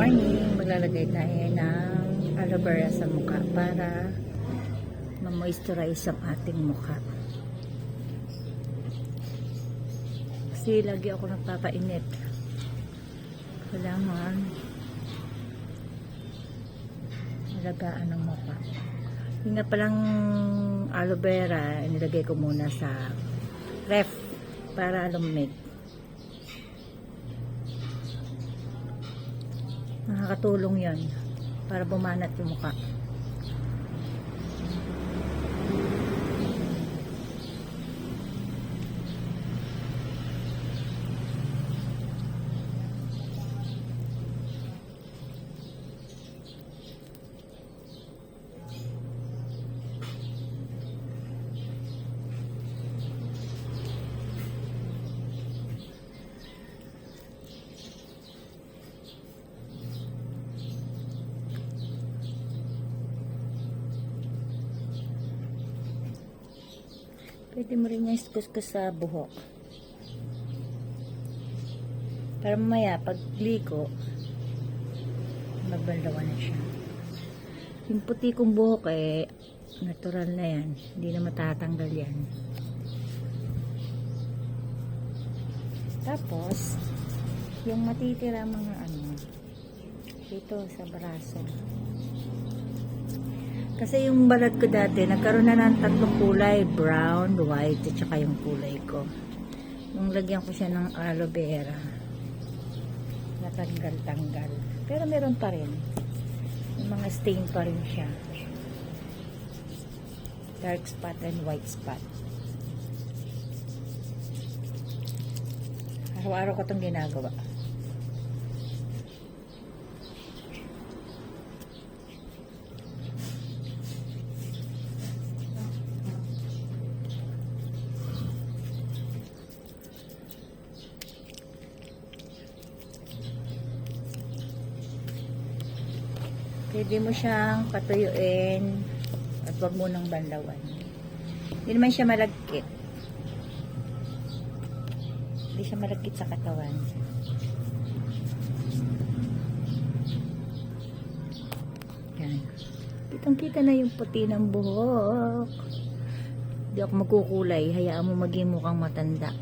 morning, maglalagay tayo ng aloe vera sa mukha para ma-moisturize ang ating mukha. Kasi lagi ako nagpapainit. Kailangan alagaan ng mukha. Yung nga palang aloe vera, nilagay ko muna sa ref para lumamig. Nakakatulong yon para bumanat yung mukha. Pwede mo rin yung iskus-kus sa buhok. Para mamaya, pag liko, magbanlawan na siya. Yung puti kong buhok natural na yan. Hindi na matatanggal yan. Tapos, yung matitira mga dito sa braso. Kasi yung balat ko dati, nagkaroon na ng tatlong kulay, brown, white, at saka yung kulay ko. Nung lagyan ko siya ng aloe vera, natanggal-tanggal. Pero meron pa rin. Yung mga stain pa rin siya. Dark spot and white spot. Araw-araw ko itong ginagawa. Pwede mo siyang patuyuin at wag mo nang banlawan. Hindi naman siya malagkit. Hindi siya malagkit sa katawan. Yan. Kitang-kita na yung puti ng buhok. Hindi ako magkukulay. Hayaan mo maging mukhang matanda.